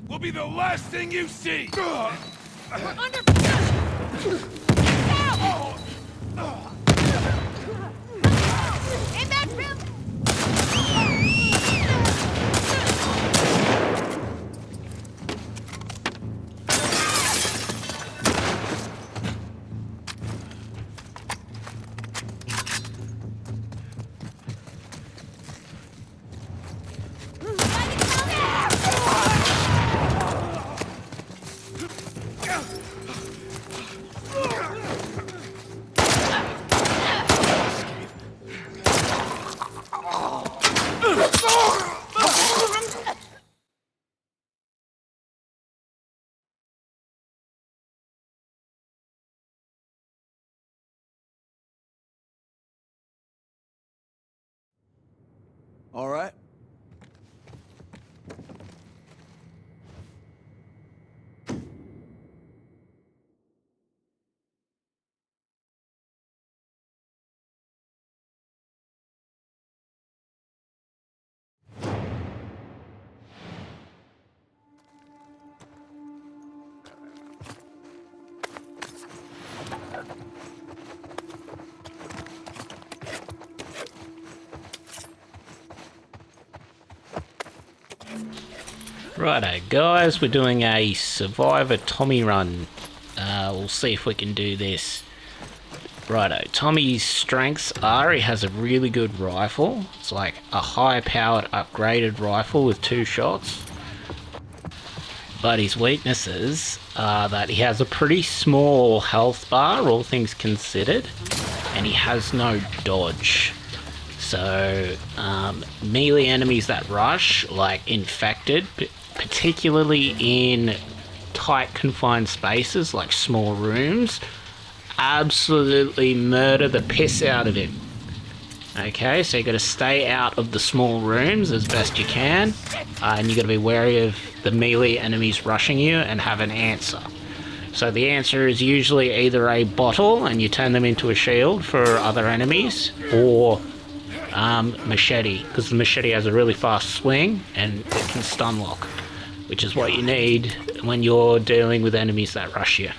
Will be the last thing you see! We're under pressure! Inbound room! All right. Righto guys, we're doing a Survivor Tommy run. We'll see if we can do this. Righto, Tommy's strengths are he has a really good rifle. It's like a high-powered upgraded rifle with 2 shots. But his weaknesses are that he has a pretty small health bar, all things considered, and he has no dodge. So, melee enemies that rush, like infected, particularly in tight confined spaces like small rooms, absolutely murder the piss out of him. Okay, so you got to stay out of the small rooms as best you can, and you got to be wary of the melee enemies rushing you and have an answer. So the answer is usually either a bottle and you turn them into a shield for other enemies, or machete, because the machete has a really fast swing and it can stun lock, which is what you need when you're dealing with enemies that rush you.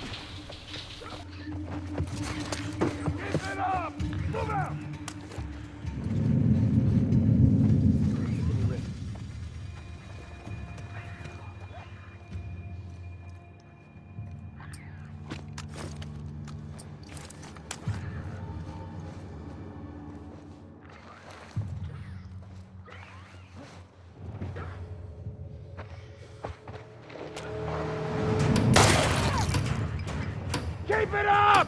Keep it up!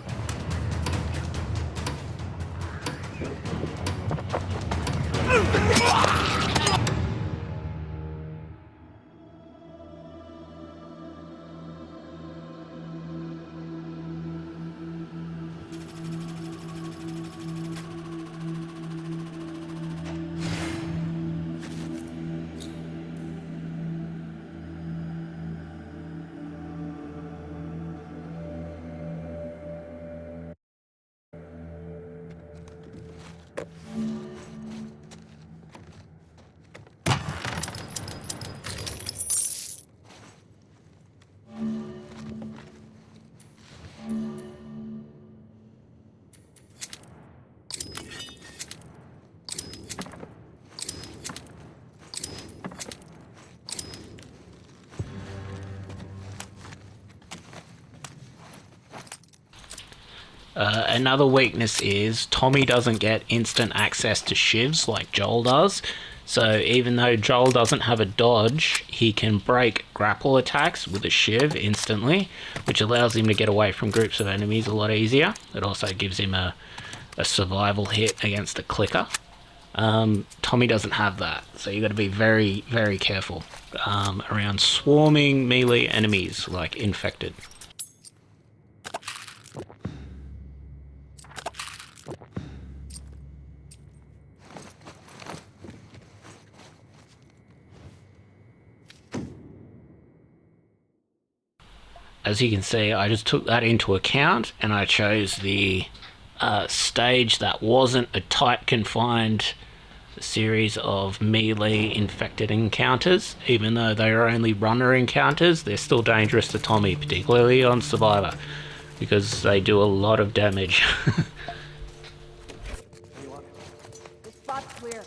Another weakness is Tommy doesn't get instant access to shivs like Joel does. So even though Joel doesn't have a dodge, he can break grapple attacks with a shiv instantly, which allows him to get away from groups of enemies a lot easier. It also gives him a survival hit against a clicker. Tommy doesn't have that, so you got to be very, very careful around swarming melee enemies like infected. As you can see, I just took that into account and I chose the stage that wasn't a tight confined series of melee infected encounters. Even though they are only runner encounters, they're still dangerous to Tommy, particularly on Survivor, because they do a lot of damage. This spot's clear.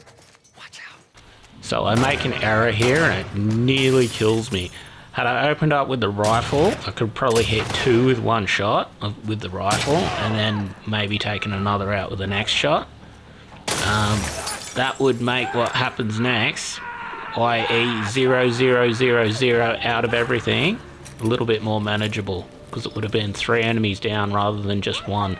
So I make an error here and it nearly kills me. Had I opened up with the rifle, I could probably hit 2 with one shot with the rifle, and then maybe taken another out with the next shot. That would make what happens next, i.e. 0, 0, 0, 0 out of everything, a little bit more manageable, because it would have been 3 enemies down rather than just 1.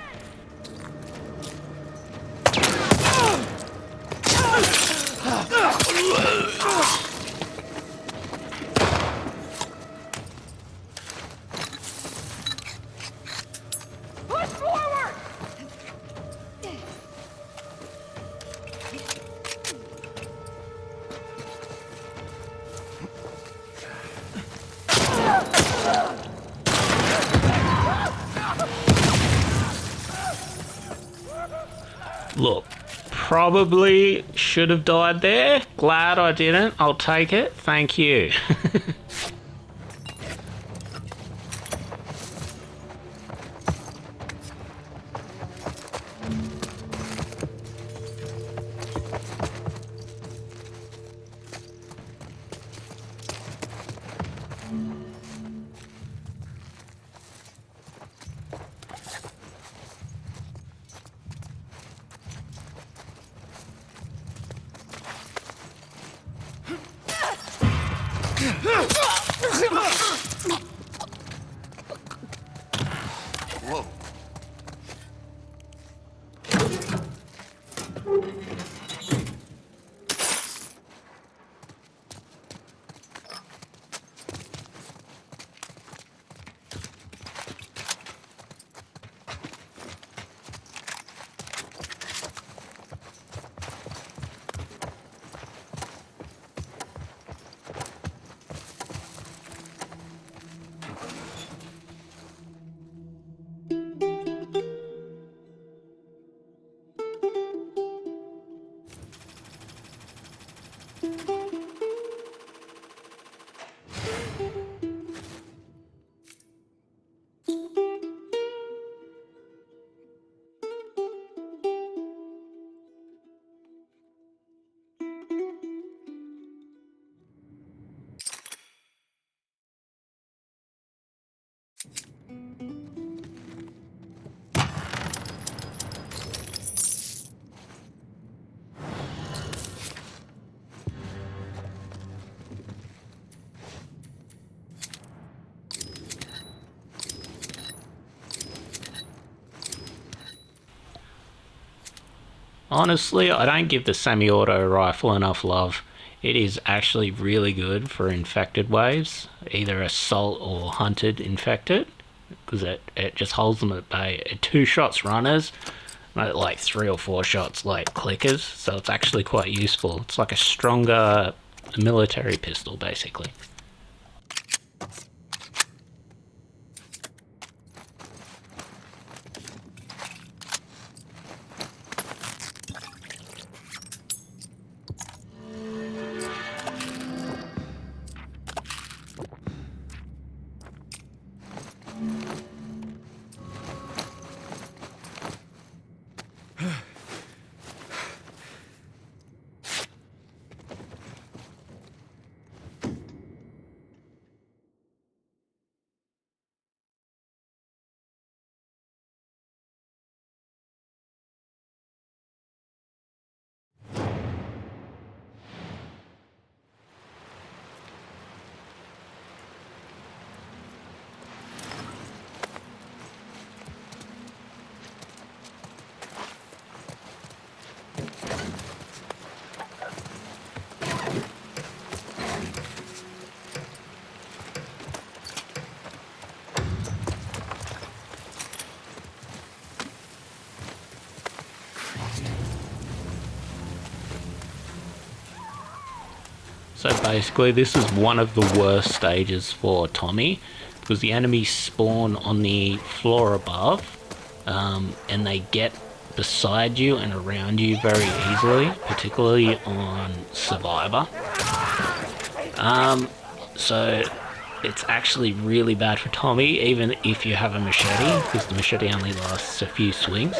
Push forward! Look, probably should have died there. Glad I didn't. I'll take it. Thank you. Whoa. Honestly, I don't give the semi-auto rifle enough love. It is actually really good for infected waves, either assault or hunted infected, because it just holds them at bay. 2 shots runners, like 3 or 4 shots like clickers, so it's actually quite useful. It's like a stronger military pistol, basically. So basically this is one of the worst stages for Tommy, because the enemies spawn on the floor above, and they get beside you and around you very easily, particularly on Survivor. So it's actually really bad for Tommy, even if you have a machete, because the machete only lasts a few swings.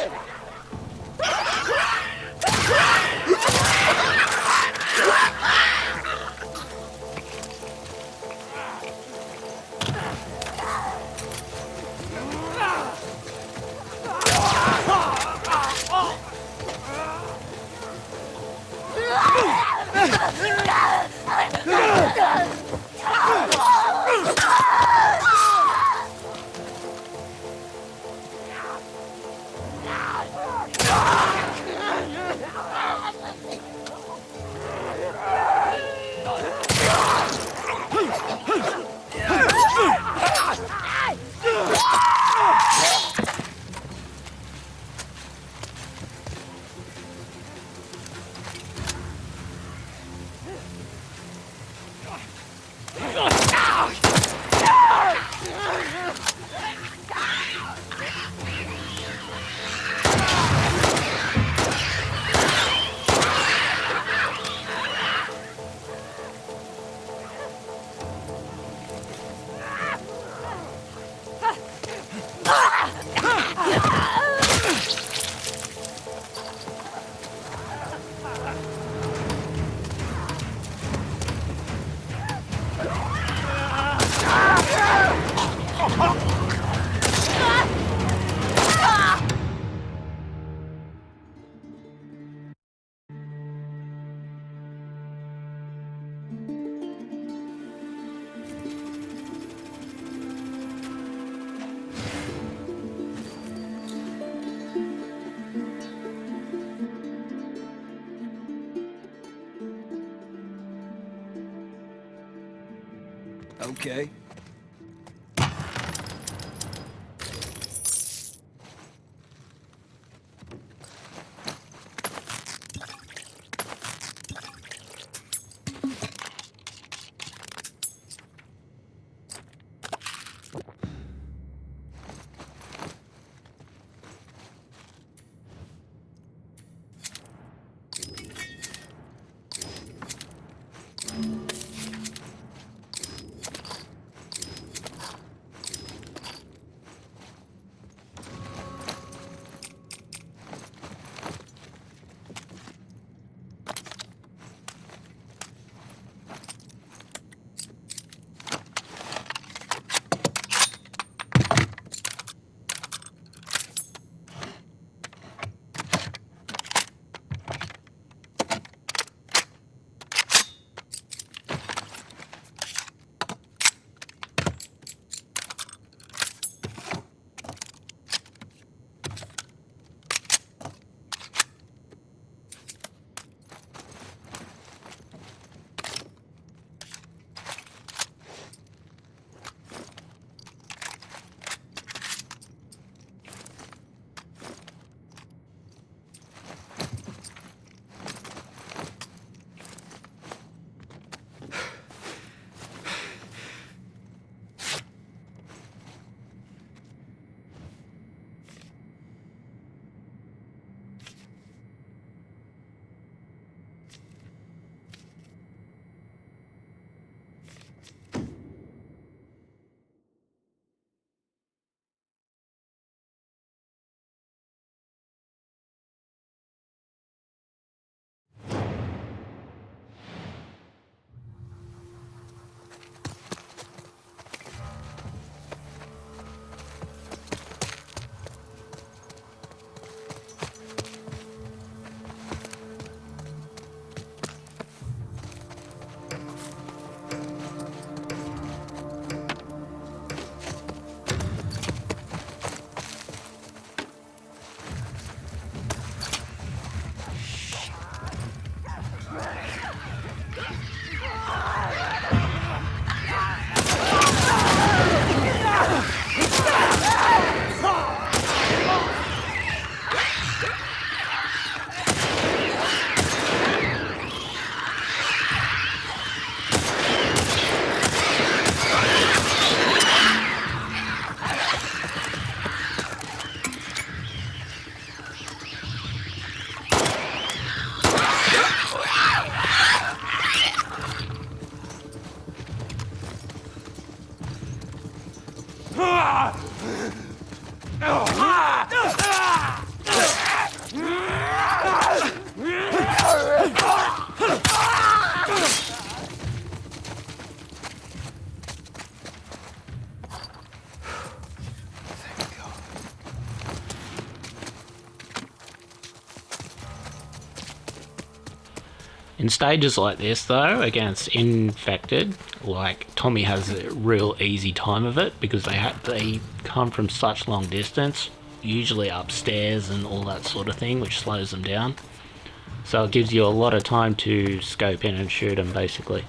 Okay. In stages like this, though, against infected, like Tommy has a real easy time of it because they come from such long distance, usually upstairs and all that sort of thing, which slows them down. So it gives you a lot of time to scope in and shoot them, basically.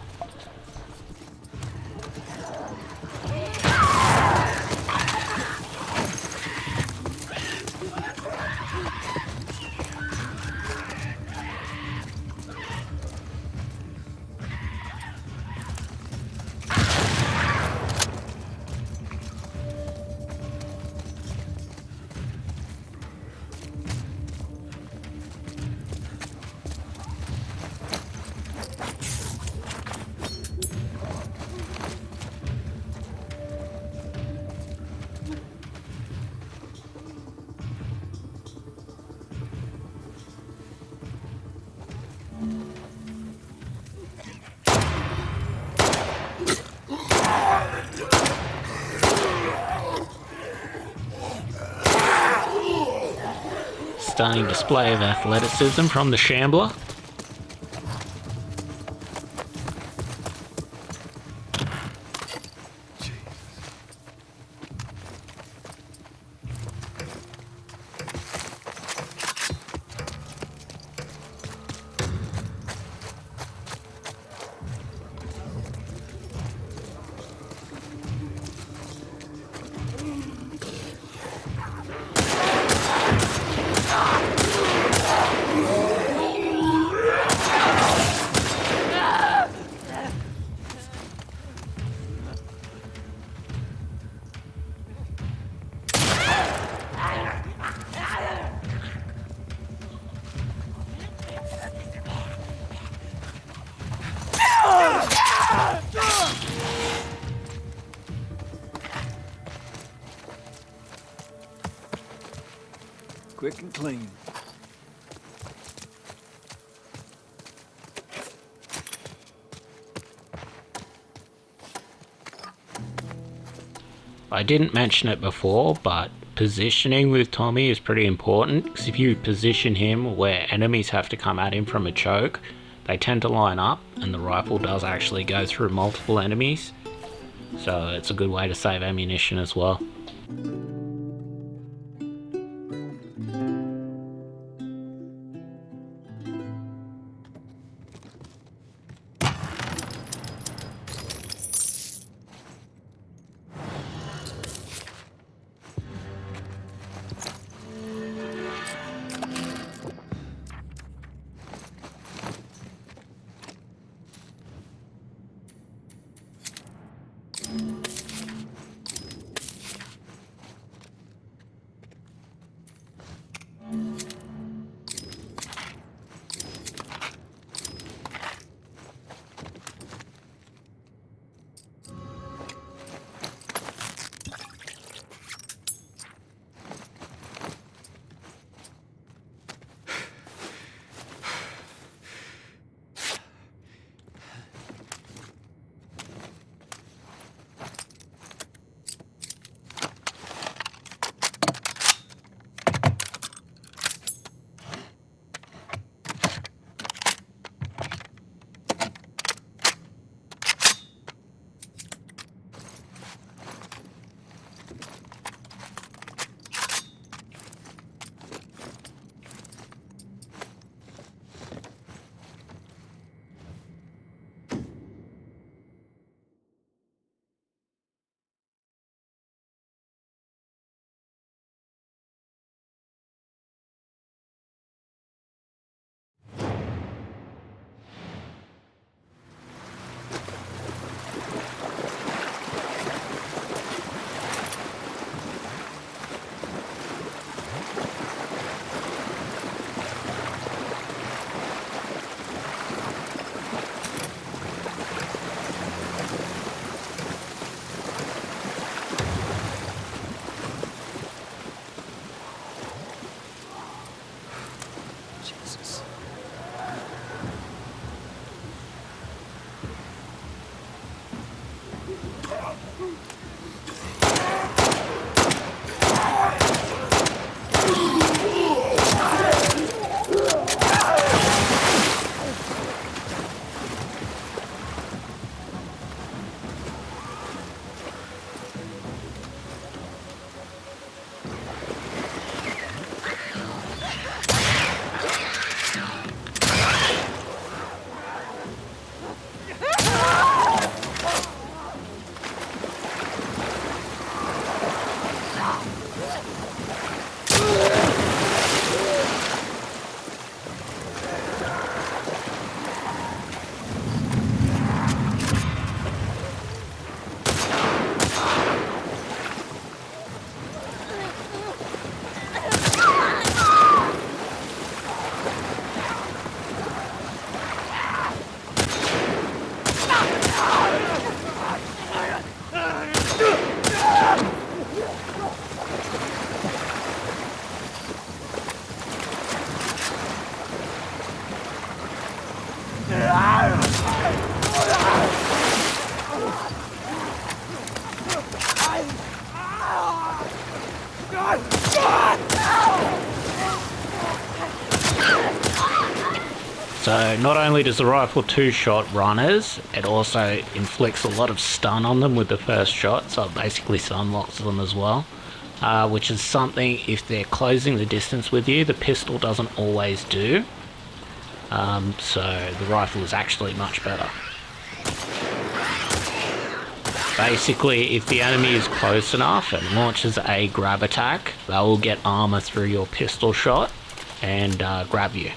Stunning display of athleticism from the Shambler. Quick and clean. I didn't mention it before, but positioning with Tommy is pretty important, because if you position him where enemies have to come at him from a choke, they tend to line up, and the rifle does actually go through multiple enemies, so it's a good way to save ammunition as well. So not only does the rifle two-shot runners, it also inflicts a lot of stun on them with the first shot, so it basically stun locks them as well. Which is something, if they're closing the distance with you, the pistol doesn't always do. So the rifle is actually much better. Basically, if the enemy is close enough and launches a grab attack, they will get armor through your pistol shot and grab you.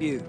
You.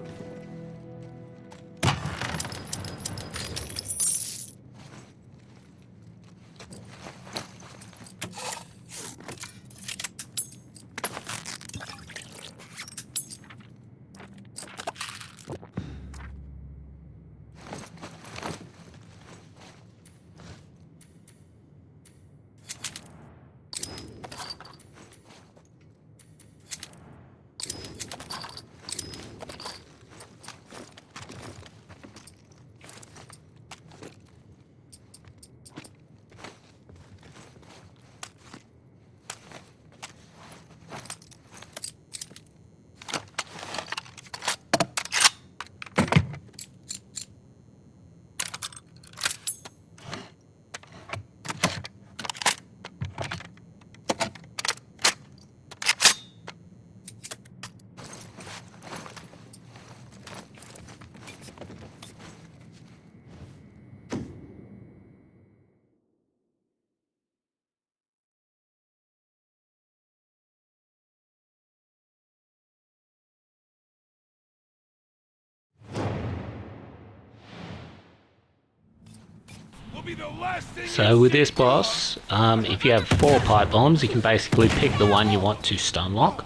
Will be the last thing So you with see. this boss, if you have 4 pipe bombs, you can basically pick the one you want to stun lock.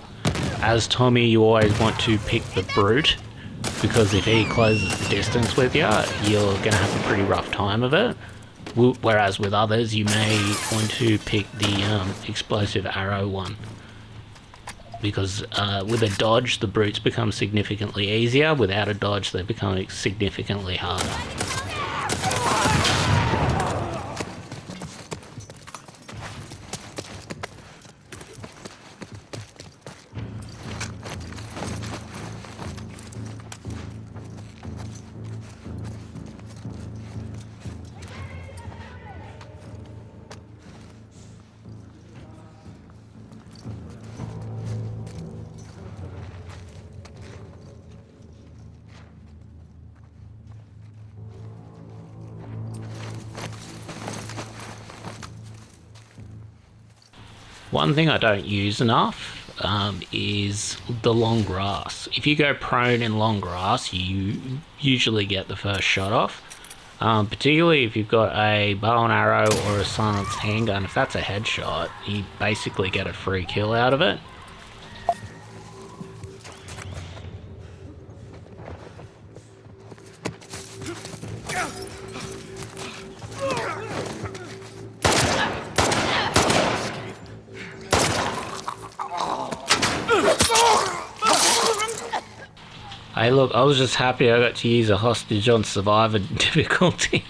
As Tommy, you always want to pick the brute, because if he closes the distance with you, you're going to have a pretty rough time of it. Whereas with others, you may want to pick the explosive arrow one. Because with a dodge, the brutes become significantly easier. Without a dodge, they become significantly harder. One thing I don't use enough is the long grass. If you go prone in long grass, you usually get the first shot off. Particularly if you've got a bow and arrow or a silenced handgun. If that's a headshot, you basically get a free kill out of it. Hey look, I was just happy I got to use a hostage on survivor difficulty.